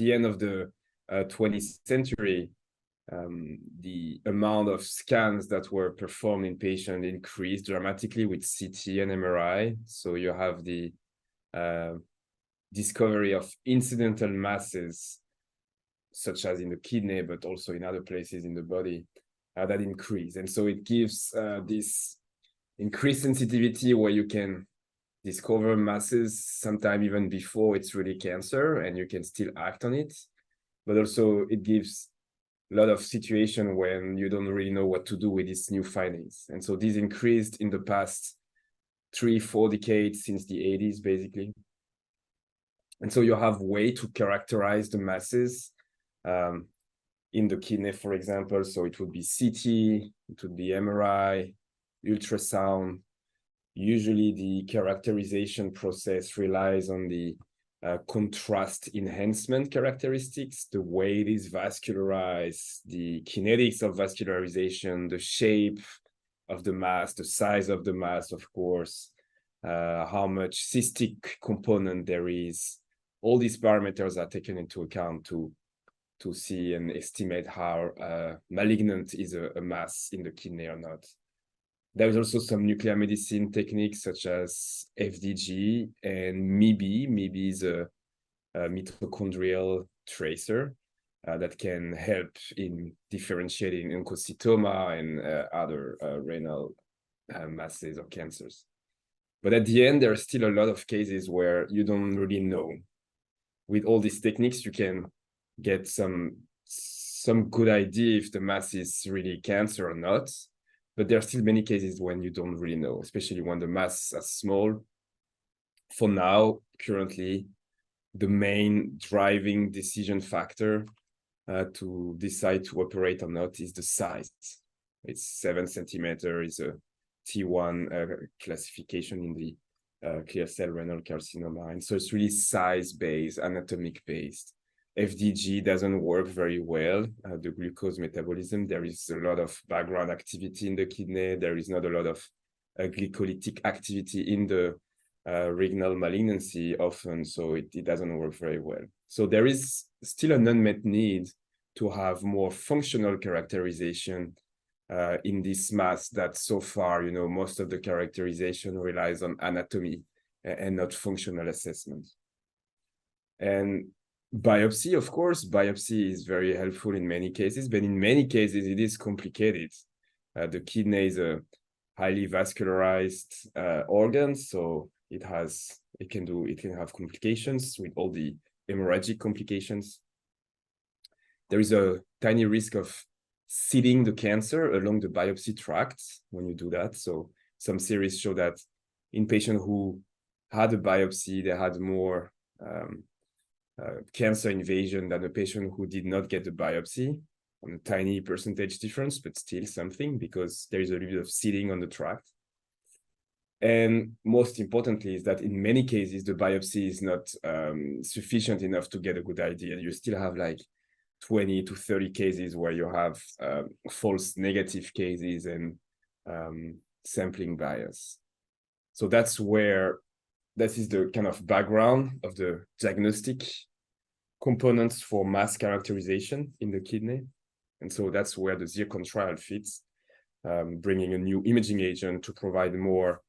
the end of the 20th century, the amount of scans that were performed in patients increased dramatically with CT and MRI. So you have the discovery of incidental masses, such as in the kidney, but also in other places in the body, that increase. And so it gives this increased sensitivity where you can discover masses sometime even before it's really cancer, and you can still act on it. But also it gives a lot of situation when you don't really know what to do with these new findings. And so these increased in the past 3-4 decades, since the 80s, basically. And so you have way to characterize the masses in the kidney, for example. So it would be CT, it would be MRI, ultrasound. Usually the characterization process relies on the contrast enhancement characteristics, the way it is vascularized, the kinetics of vascularization, the shape of the mass, the size of the mass, of course, how much cystic component there is. All these parameters are taken into account to see and estimate how malignant is a mass in the kidney or not. There is also some nuclear medicine techniques such as FDG and MIBI. MIBI is a mitochondrial tracer that can help in differentiating oncocytoma and other renal masses or cancers. But at the end, there are still a lot of cases where you don't really know. With all these techniques, you can get some good idea if the mass is really cancer or not. But there are still many cases when you don't really know, especially when the mass is small. For now, currently, the main driving decision factor to decide to operate or not is the size. It's 7 centimeters, is a T1 classification in the clear cell renal carcinoma. And so it's really size-based, anatomic-based. FDG doesn't work very well, the glucose metabolism. There is a lot of background activity in the kidney. There is not a lot of glycolytic activity in the renal malignancy often, so it doesn't work very well. So there is still an unmet need to have more functional characterization in this mass that so far, most of the characterization relies on anatomy and not functional assessment. And biopsy, of course, biopsy is very helpful in many cases, but in many cases it is complicated. The kidney is a highly vascularized organ, so it can have complications with all the hemorrhagic complications. There is a tiny risk of seeding the cancer along the biopsy tract when you do that. So some series show that in patients who had a biopsy, they had more cancer invasion than a patient who did not get a biopsy, on a tiny percentage difference, but still something, because there is a little bit of seeding on the tract. And most importantly is that in many cases, the biopsy is not sufficient enough to get a good idea. You still have like 20 to 30 cases where you have false negative cases and sampling bias. So that's where this is the kind of background of the diagnostic components for mass characterization in the kidney. And so that's where the ZIRCON trial fits, bringing a new imaging agent to provide more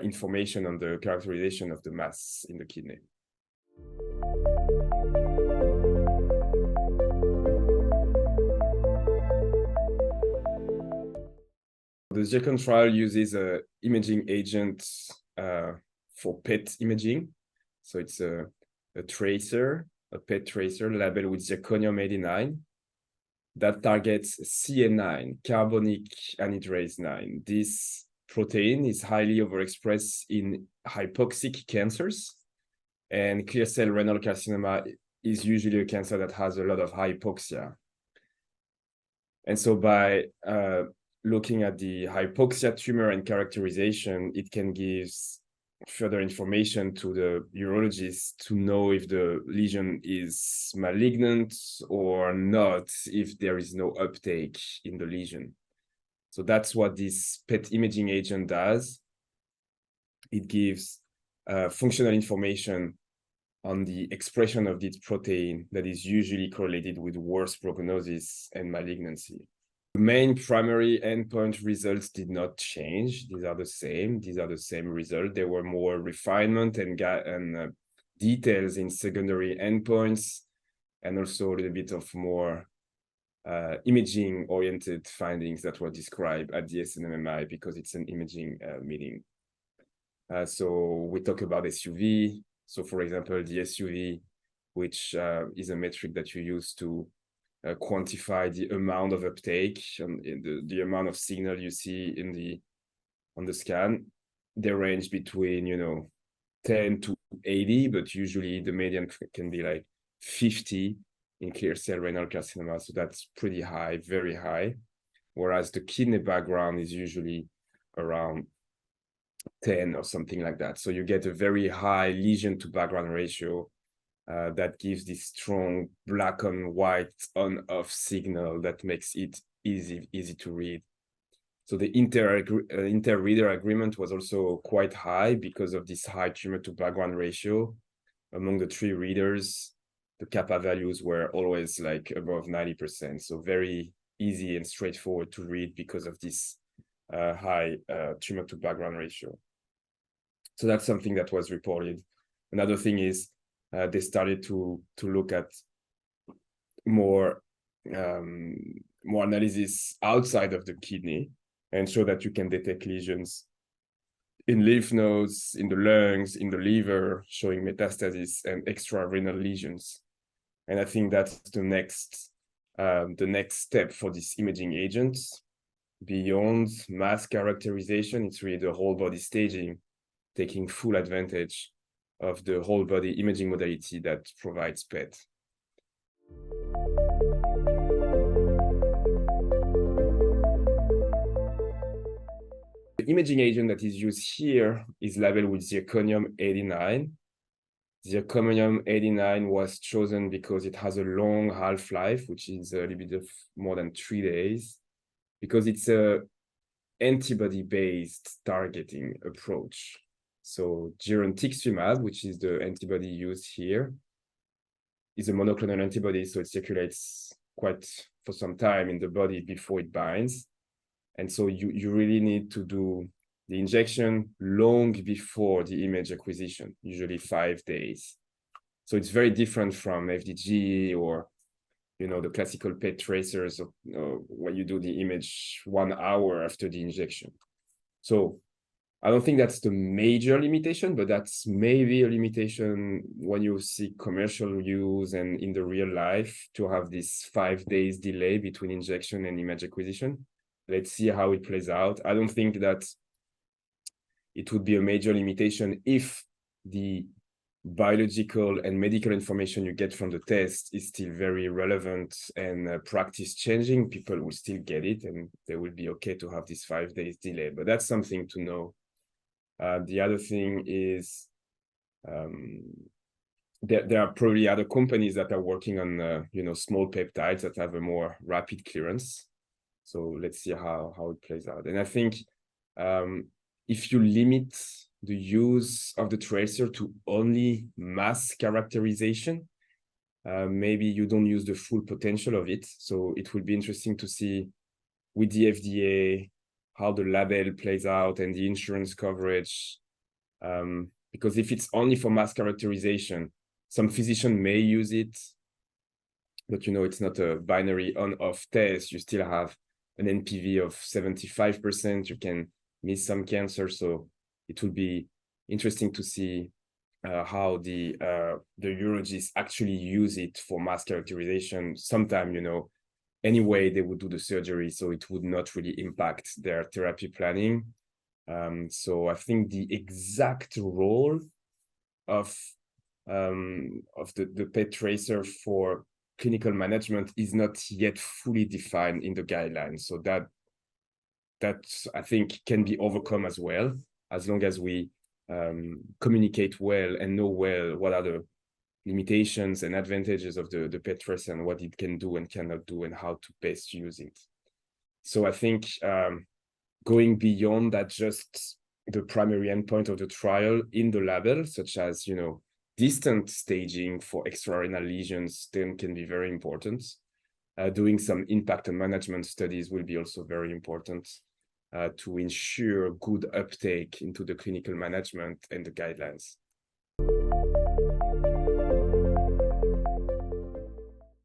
information on the characterization of the mass in the kidney. The ZIRCON trial uses an imaging agent for PET imaging. So it's a tracer, a PET tracer labeled with zirconium-89 that targets CA9, carbonic anhydrase 9. This protein is highly overexpressed in hypoxic cancers, and clear cell renal carcinoma is usually a cancer that has a lot of hypoxia. And so by looking at the hypoxia tumor and characterization, it can give further information to the urologist to know if the lesion is malignant or not, if there is no uptake in the lesion. So that's what this PET imaging agent does. It gives functional information on the expression of this protein that is usually correlated with worse prognosis and malignancy. The main primary endpoint results did not change. These are the same. These are the same results. There were more refinement and details in secondary endpoints, and also a little bit of more imaging-oriented findings that were described at the SNMMI because it's an imaging meeting. So we talk about SUV. So for example, the SUV, which is a metric that you use to quantify the amount of uptake and the amount of signal you see on the scan. They range between 10 to 80, but usually the median can be like 50 in clear cell renal carcinoma. So that's pretty high, very high. Whereas the kidney background is usually around 10 or something like that. So you get a very high lesion to background ratio that gives this strong black and white on-off signal that makes it easy to read. So the inter-reader agreement was also quite high because of this high tumor to background ratio. Among the 3 readers, the kappa values were always like above 90%. So very easy and straightforward to read because of this high tumor to background ratio. So that's something that was reported. Another thing is they started to look at more analysis outside of the kidney and show that you can detect lesions in lymph nodes, in the lungs, in the liver, showing metastasis and extrarenal lesions. And I think that's the next step for these imaging agents. Beyond mass characterization, it's really the whole body staging, taking full advantage of the whole body imaging modality that provides PET. The imaging agent that is used here is labeled with zirconium-89. Zirconium-89 was chosen because it has a long half-life, which is a little bit of more than 3 days, because it's a antibody-based targeting approach. So girentuximab, which is the antibody used here, is a monoclonal antibody, so it circulates quite for some time in the body before it binds. And so you really need to do the injection long before the image acquisition, usually 5 days. So it's very different from FDG or the classical PET tracers when you do the image 1 hour after the injection. So I don't think that's the major limitation, but that's maybe a limitation when you see commercial use and in the real life to have this 5 days delay between injection and image acquisition. Let's see how it plays out. I don't think that it would be a major limitation if the biological and medical information you get from the test is still very relevant and practice changing. People will still get it and they will be okay to have this 5 days delay, but that's something to know. The other thing is there are probably other companies that are working on small peptides that have a more rapid clearance. So let's see how it plays out. And I think if you limit the use of the tracer to only mass characterization, maybe you don't use the full potential of it. So it will be interesting to see with the FDA how the label plays out and the insurance coverage. Because if it's only for mass characterization, some physician may use it, but it's not a binary on-off test. You still have an NPV of 75%. You can miss some cancer. So it will be interesting to see how the urologists actually use it for mass characterization. Sometime, anyway, they would do the surgery, so it would not really impact their therapy planning. So I think the exact role of the PET tracer for clinical management is not yet fully defined in the guidelines. So that I think can be overcome as well, as long as we communicate well and know well what are the limitations and advantages of the PET tracer and what it can do and cannot do and how to best use it. So I think going beyond that, just the primary endpoint of the trial in the label, such as distant staging for extrarenal lesions then can be very important. Doing some impact and management studies will be also very important to ensure good uptake into the clinical management and the guidelines.